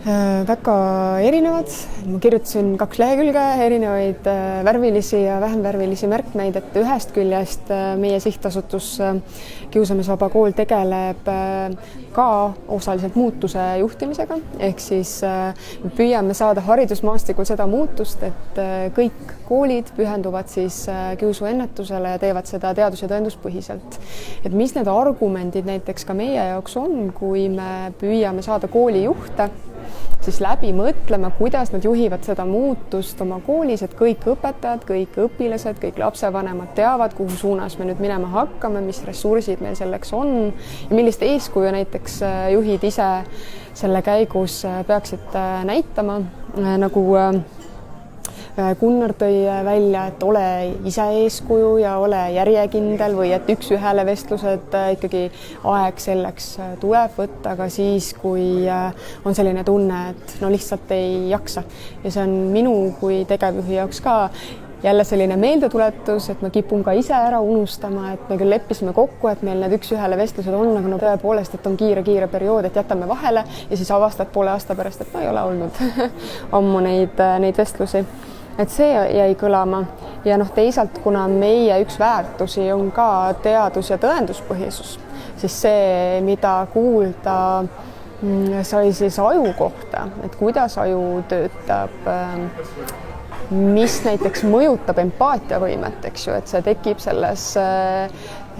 Väga erinevad. Ma kirjutasin 2 lehekülge erinevaid värvilisi ja vähem värvilisi märkmeid, et ühest küljest meie sihtasutus Kiusamisvaba kool tegeleb ka osaliselt muutuse juhtimisega, ehk siis me püüame saada haridusmaastikul seda muutust, et kõik koolid pühenduvad siis kiusuennetusele ja teevad seda teadus- ja tõenduspõhiselt. Et mis need argumendid näiteks ka meie jaoks on, kui me püüame saada koolijuhte, siis läbi mõtlema, kuidas nad juhivad seda muutust oma koolis, et kõik õpetajad, kõik õpilased, kõik lapsevanemad teavad, kuhu suunas me nüüd minema hakkame, mis ressursid meil selleks on ja millist eeskuju näiteks juhid ise selle käigus peaksid näitama, nagu Gunnar tõi välja, et ole ise eeskuju ja ole järjekindel või et üks-ühele vestlused ikkagi aeg selleks tuleb võtta, aga siis, kui on selline tunne, et no lihtsalt ei jaksa. Ja see on minu kui tegevjuhi jaoks ka jälle selline meeldetuletus, et ma kipun ka ise ära unustama, et me küll leppisime kokku, et meil need üks-ühele vestlused on, aga no tõepoolest, et on kiire periood, et jätame vahele ja siis avastad poole aasta pärast, et no ei ole olnud ammu neid vestlusi. Et see jäi kõlama ja teisalt, kuna meie üks väärtusi on ka teadus- ja tõenduspõhisus, siis see, mida kuulda sai siis aju kohta, et kuidas aju töötab, mis näiteks mõjutab empaatiavõimet, eks ju, et see tekib selles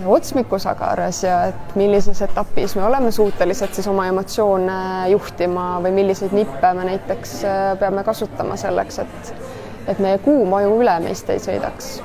otsmikusagaras ja et millises etapis me oleme suutelised siis oma emotsioone juhtima või milliseid nippe me näiteks peame kasutama selleks, et meie kuum aju üle meist ei sõidaks.